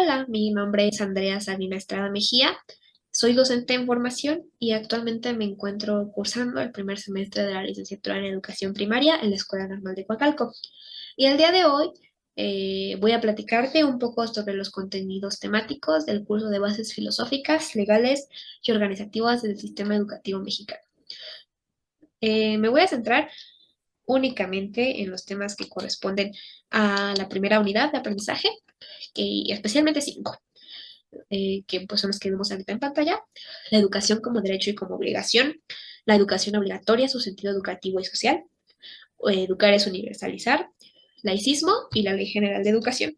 Hola, mi nombre es Andrea Sabina Estrada Mejía. Soy docente en formación y actualmente me encuentro cursando el primer semestre de la licenciatura en educación primaria en la Escuela Normal de Coacalco. Y el día de hoy voy a platicarte un poco sobre los contenidos temáticos del curso de bases filosóficas, legales y organizativas del sistema educativo mexicano. Me voy a centrar únicamente en los temas que corresponden a la primera unidad de aprendizaje, que especialmente cinco. Que pues son los que vemos ahorita en pantalla, la educación como derecho y como obligación, la educación obligatoria, su sentido educativo y social, educar es universalizar, laicismo y la Ley General de Educación.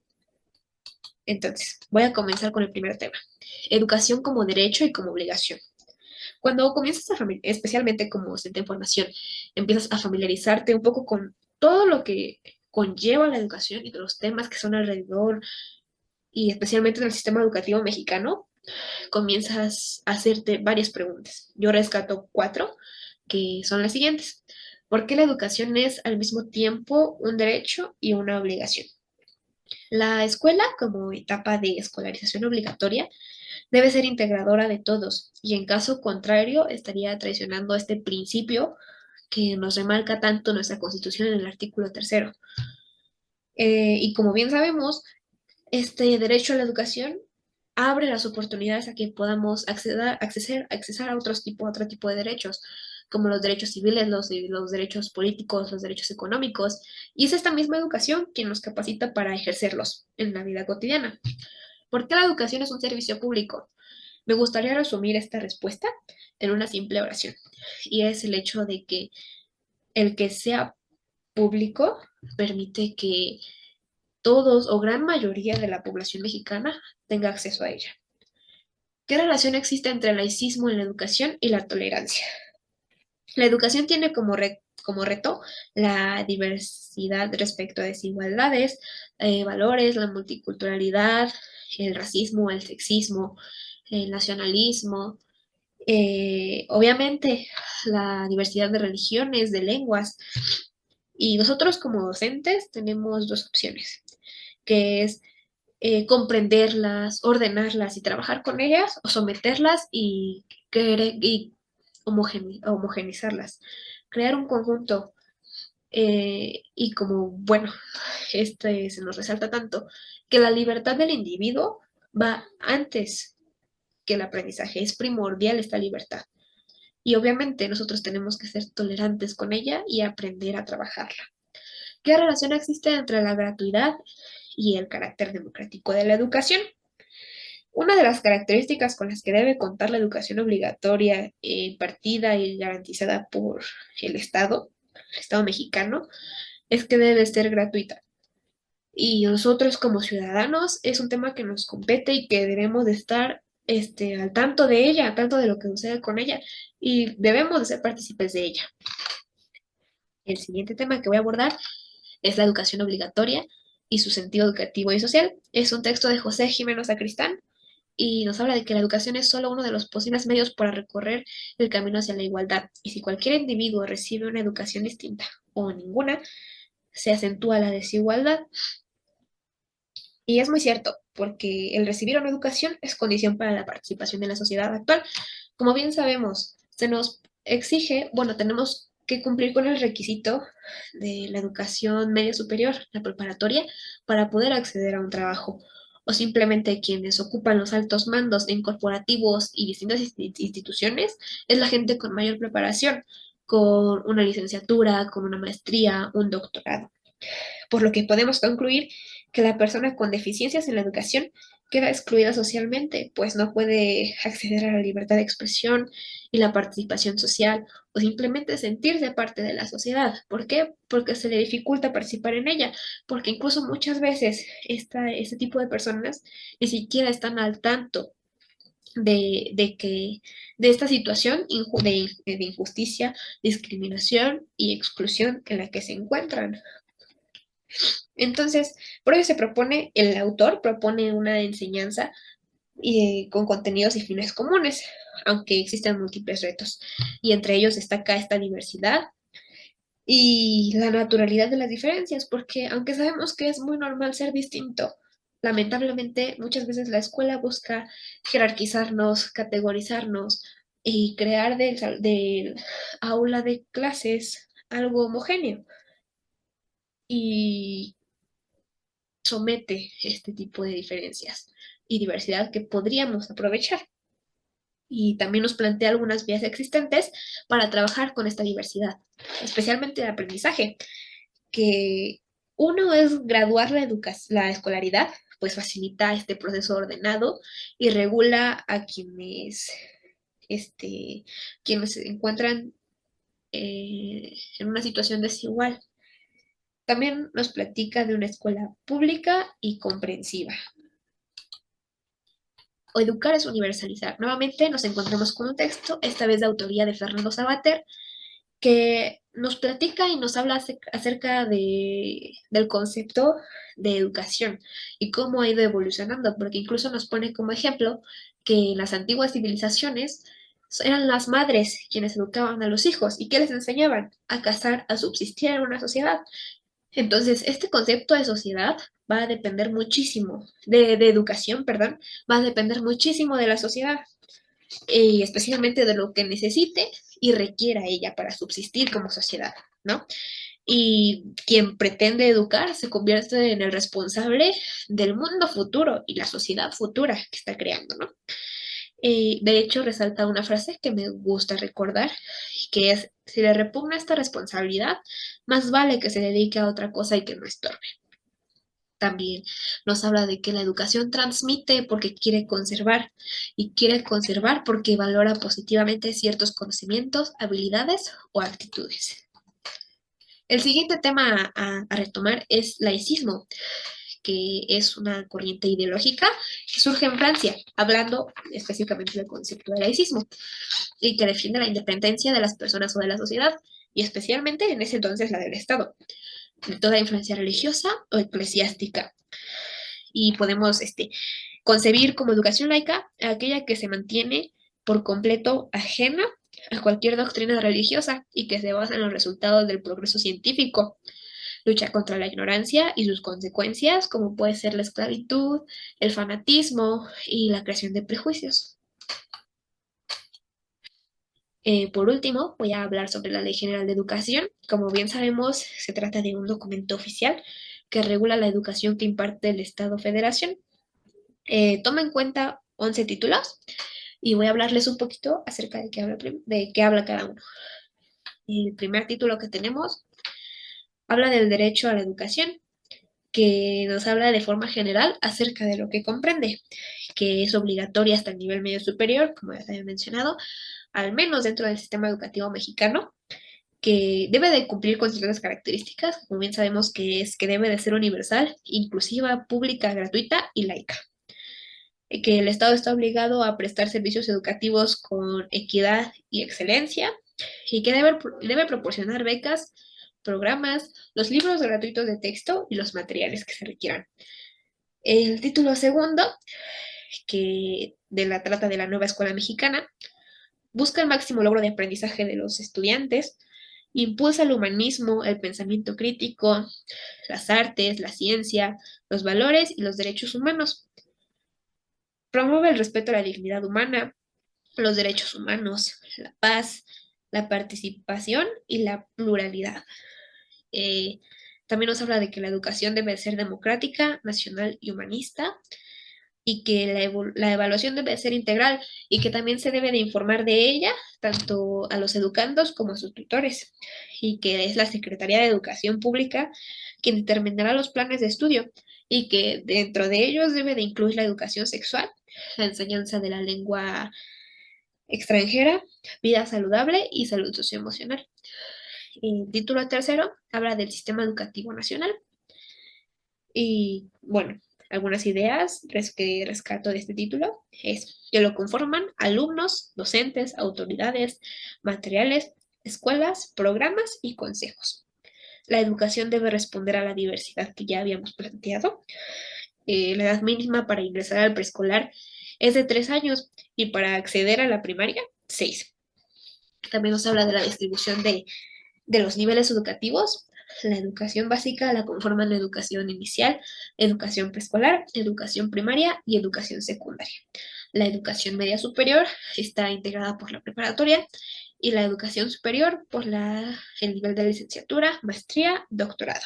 Entonces, voy a comenzar con el primer tema, educación como derecho y como obligación. Cuando comienzas especialmente como docente en formación, empiezas a familiarizarte un poco con todo lo que conlleva la educación y de los temas que son alrededor y especialmente en el sistema educativo mexicano, comienzas a hacerte varias preguntas. Yo rescato cuatro, que son las siguientes. ¿Por qué la educación es al mismo tiempo un derecho y una obligación? La escuela, como etapa de escolarización obligatoria, debe ser integradora de todos y en caso contrario estaría traicionando este principio que nos remarca tanto nuestra Constitución en el artículo tercero. Y como bien sabemos, este derecho a la educación abre las oportunidades a que podamos accesar a otro tipo de derechos, como los derechos civiles, los derechos políticos, los derechos económicos, y es esta misma educación quien nos capacita para ejercerlos en la vida cotidiana. ¿Por qué la educación es un servicio público? Me gustaría resumir esta respuesta en una simple oración, y es el hecho de que el que sea público permite que todos o gran mayoría de la población mexicana tenga acceso a ella. ¿Qué relación existe entre el laicismo en la educación y la tolerancia? La educación tiene como reto la diversidad respecto a desigualdades, valores, la multiculturalidad, el racismo, el sexismo, el nacionalismo, obviamente la diversidad de religiones, de lenguas. Y nosotros como docentes tenemos dos opciones, que es comprenderlas, ordenarlas y trabajar con ellas, o someterlas y homogenizarlas, crear un conjunto. Y como, bueno, este se nos resalta tanto, que la libertad del individuo va antes que el aprendizaje, es primordial esta libertad. Y obviamente nosotros tenemos que ser tolerantes con ella y aprender a trabajarla. ¿Qué relación existe entre la gratuidad y el carácter democrático de la educación? Una de las características con las que debe contar la educación obligatoria, impartida y garantizada por el Estado mexicano, es que debe ser gratuita. Y nosotros como ciudadanos es un tema que nos compete y que debemos de estar al tanto de ella, al tanto de lo que sucede con ella, y debemos de ser partícipes de ella. El siguiente tema que voy a abordar es la educación obligatoria y su sentido educativo y social. Es un texto de José Jiménez Sacristán y nos habla de que la educación es solo uno de los posibles medios para recorrer el camino hacia la igualdad. Y si cualquier individuo recibe una educación distinta o ninguna, se acentúa la desigualdad. Y es muy cierto, porque el recibir una educación es condición para la participación en la sociedad actual. Como bien sabemos, se nos exige, bueno, tenemos que cumplir con el requisito de la educación media superior, la preparatoria, para poder acceder a un trabajo. O simplemente quienes ocupan los altos mandos en corporativos y distintas instituciones es la gente con mayor preparación, con una licenciatura, con una maestría, un doctorado. Por lo que podemos concluir que la persona con deficiencias en la educación queda excluida socialmente, pues no puede acceder a la libertad de expresión y la participación social o simplemente sentirse parte de la sociedad. ¿Por qué? Porque se le dificulta participar en ella, porque incluso muchas veces este tipo de personas ni siquiera están al tanto de esta situación de injusticia, discriminación y exclusión en la que se encuentran. Entonces, por ello el autor propone una enseñanza con contenidos y fines comunes, aunque existen múltiples retos. Y entre ellos destaca esta diversidad y la naturalidad de las diferencias, porque aunque sabemos que es muy normal ser distinto, Lamentablemente, muchas veces la escuela busca jerarquizarnos, categorizarnos y crear del aula de clases algo homogéneo y somete este tipo de diferencias y diversidad que podríamos aprovechar. Y también nos plantea algunas vías existentes para trabajar con esta diversidad, especialmente el aprendizaje, que uno es graduar la escolaridad, pues facilita este proceso ordenado y regula a quienes se encuentran en una situación desigual. También nos platica de una escuela pública y comprensiva. O educar es universalizar. Nuevamente nos encontramos con un texto, esta vez de autoría de Fernando Sabater, que nos platica y nos habla acerca del concepto de educación y cómo ha ido evolucionando, porque incluso nos pone como ejemplo que en las antiguas civilizaciones eran las madres quienes educaban a los hijos y que les enseñaban a cazar, a subsistir en una sociedad. Entonces, este concepto de sociedad va a depender muchísimo, de educación, perdón, va a depender muchísimo de la sociedad y especialmente de lo que necesite y requiera ella para subsistir como sociedad, ¿no? Y quien pretende educar se convierte en el responsable del mundo futuro y la sociedad futura que está creando, ¿no? De hecho, resalta una frase que me gusta recordar, que es, si le repugna esta responsabilidad, más vale que se dedique a otra cosa y que no estorbe. También nos habla de que la educación transmite porque quiere conservar y quiere conservar porque valora positivamente ciertos conocimientos, habilidades o actitudes. El siguiente tema a retomar es laicismo, que es una corriente ideológica que surge en Francia, hablando específicamente del concepto de laicismo, y que defiende la independencia de las personas o de la sociedad, y especialmente en ese entonces la del Estado, de toda influencia religiosa o eclesiástica. Y podemos concebir como educación laica aquella que se mantiene por completo ajena a cualquier doctrina religiosa y que se basa en los resultados del progreso científico, lucha contra la ignorancia y sus consecuencias, como puede ser la esclavitud, el fanatismo y la creación de prejuicios. Por último, voy a hablar sobre la Ley General de Educación. Como bien sabemos, se trata de un documento oficial que regula la educación que imparte el Estado-Federación. Toma en cuenta 11 títulos y voy a hablarles un poquito acerca de qué habla cada uno. El primer título que tenemos habla del derecho a la educación, que nos habla de forma general acerca de lo que comprende, que es obligatoria hasta el nivel medio superior, como ya se había mencionado, al menos dentro del sistema educativo mexicano, que debe de cumplir con ciertas características, como bien sabemos que es que debe de ser universal, inclusiva, pública, gratuita y laica. Que el Estado está obligado a prestar servicios educativos con equidad y excelencia y que debe proporcionar becas, programas, los libros gratuitos de texto y los materiales que se requieran. El título segundo, que de la trata de la nueva escuela mexicana, busca el máximo logro de aprendizaje de los estudiantes, impulsa el humanismo, el pensamiento crítico, las artes, la ciencia, los valores y los derechos humanos. Promueve el respeto a la dignidad humana, los derechos humanos, la paz, la participación y la pluralidad. Eh, También nos habla de que la educación debe ser democrática, nacional y humanista, y que la evaluación debe ser integral y que también se debe de informar de ella tanto a los educandos como a sus tutores, y que es la Secretaría de Educación Pública quien determinará los planes de estudio y que dentro de ellos debe de incluir la educación sexual, la enseñanza de la lengua extranjera, vida saludable y salud socioemocional. El título tercero habla del sistema educativo nacional y, bueno, algunas ideas que rescato de este título es que lo conforman alumnos, docentes, autoridades, materiales, escuelas, programas y consejos. La educación debe responder a la diversidad que ya habíamos planteado. La edad mínima para ingresar al preescolar es de 3 años y para acceder a la primaria, 6. También nos habla de la distribución de los niveles educativos La educación básica la conforman la educación inicial, educación preescolar, educación primaria y educación secundaria. La educación media superior está integrada por la preparatoria y la educación superior por el nivel de licenciatura, maestría, doctorado.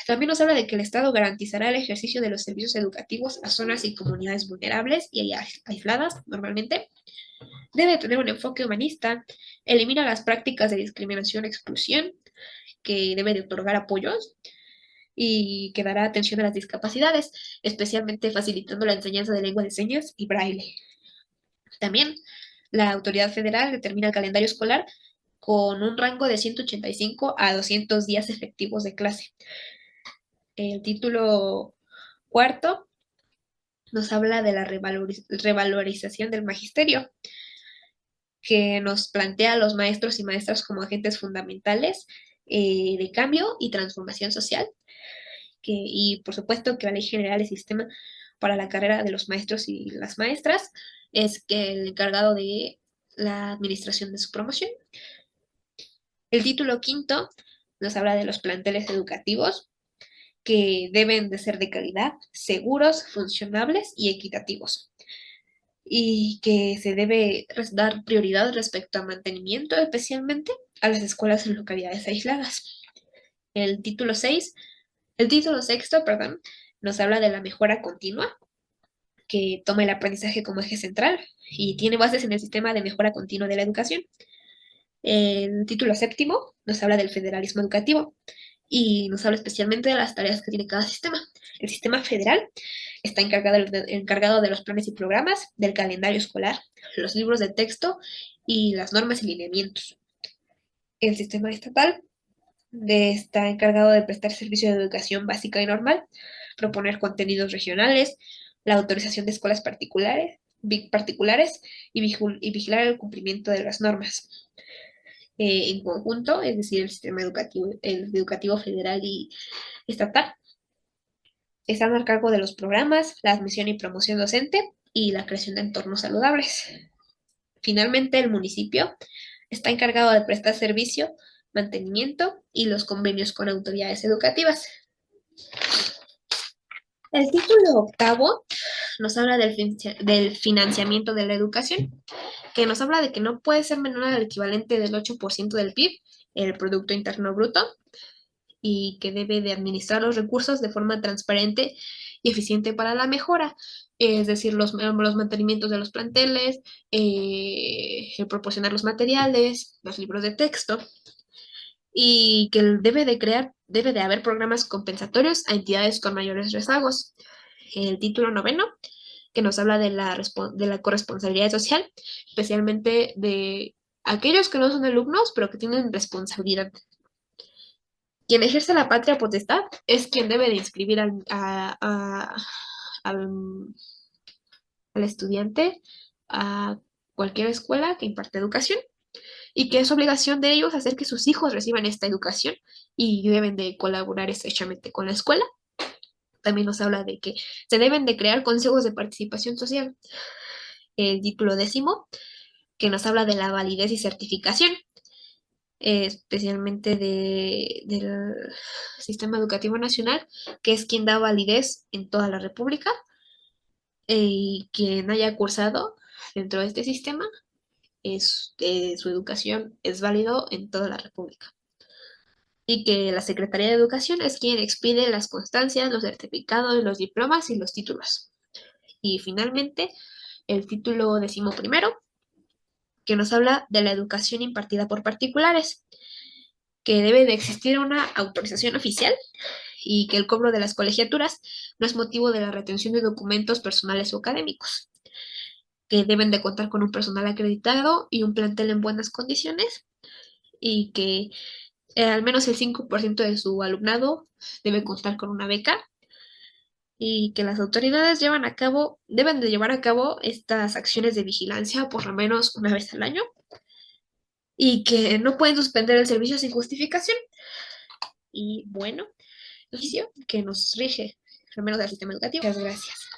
También nos habla de que el Estado garantizará el ejercicio de los servicios educativos a zonas y comunidades vulnerables y aisladas normalmente. Debe tener un enfoque humanista, elimina las prácticas de discriminación e exclusión, que debe de otorgar apoyos y que dará atención a las discapacidades, especialmente facilitando la enseñanza de lengua de señas y braille. También la autoridad federal determina el calendario escolar con un rango de 185 a 200 días efectivos de clase. El título cuarto nos habla de la revalorización del magisterio, que nos plantea a los maestros y maestras como agentes fundamentales de cambio y transformación social, y por supuesto que la Ley General de Sistema para la carrera de los maestros y las maestras es que el encargado de la administración de su promoción. El título quinto nos habla de los planteles educativos que deben de ser de calidad, seguros, funcionables y equitativos, y que se debe dar prioridad respecto a mantenimiento, especialmente a las escuelas en localidades aisladas. El título 6, el título sexto, perdón, nos habla de la mejora continua, que toma el aprendizaje como eje central y tiene bases en el sistema de mejora continua de la educación. El título séptimo nos habla del federalismo educativo y nos habla especialmente de las tareas que tiene cada sistema. El sistema federal está encargado de los planes y programas, del calendario escolar, los libros de texto y las normas y lineamientos. El sistema estatal está encargado de prestar servicios de educación básica y normal, proponer contenidos regionales, la autorización de escuelas particulares y vigilar el cumplimiento de las normas. En conjunto, es decir, el educativo federal y estatal, están a cargo de los programas, la admisión y promoción docente y la creación de entornos saludables. Finalmente, el municipio está encargado de prestar servicio, mantenimiento y los convenios con autoridades educativas. El título octavo nos habla del financiamiento de la educación, que nos habla de que no puede ser menor al equivalente del 8% del PIB, el Producto Interno Bruto, y que debe de administrar los recursos de forma transparente y eficiente para la mejora, es decir, los mantenimientos de los planteles, el proporcionar los materiales, los libros de texto, y que debe de haber programas compensatorios a entidades con mayores rezagos. El título noveno, que nos habla de la corresponsabilidad social, especialmente de aquellos que no son alumnos, pero que tienen responsabilidad. Quien ejerce la patria potestad es quien debe de inscribir al, al estudiante a cualquier escuela que imparte educación y que es obligación de ellos hacer que sus hijos reciban esta educación y deben de colaborar estrechamente con la escuela. También nos habla de que se deben de crear consejos de participación social. El título décimo, que nos habla de la validez y certificación, especialmente del Sistema Educativo Nacional, que es quien da validez en toda la República, y quien haya cursado dentro de este sistema, su educación es válido en toda la República. Y que la Secretaría de Educación es quien expide las constancias, los certificados, los diplomas y los títulos. Y finalmente, el título 11º, que nos habla de la educación impartida por particulares, que debe de existir una autorización oficial y que el cobro de las colegiaturas no es motivo de la retención de documentos personales o académicos, que deben de contar con un personal acreditado y un plantel en buenas condiciones, y que al menos el 5% de su alumnado debe contar con una beca, y que las autoridades deben de llevar a cabo estas acciones de vigilancia por lo menos una vez al año, y que no pueden suspender el servicio sin justificación. Y bueno, oficio que nos rige, al menos del sistema educativo. Muchas gracias.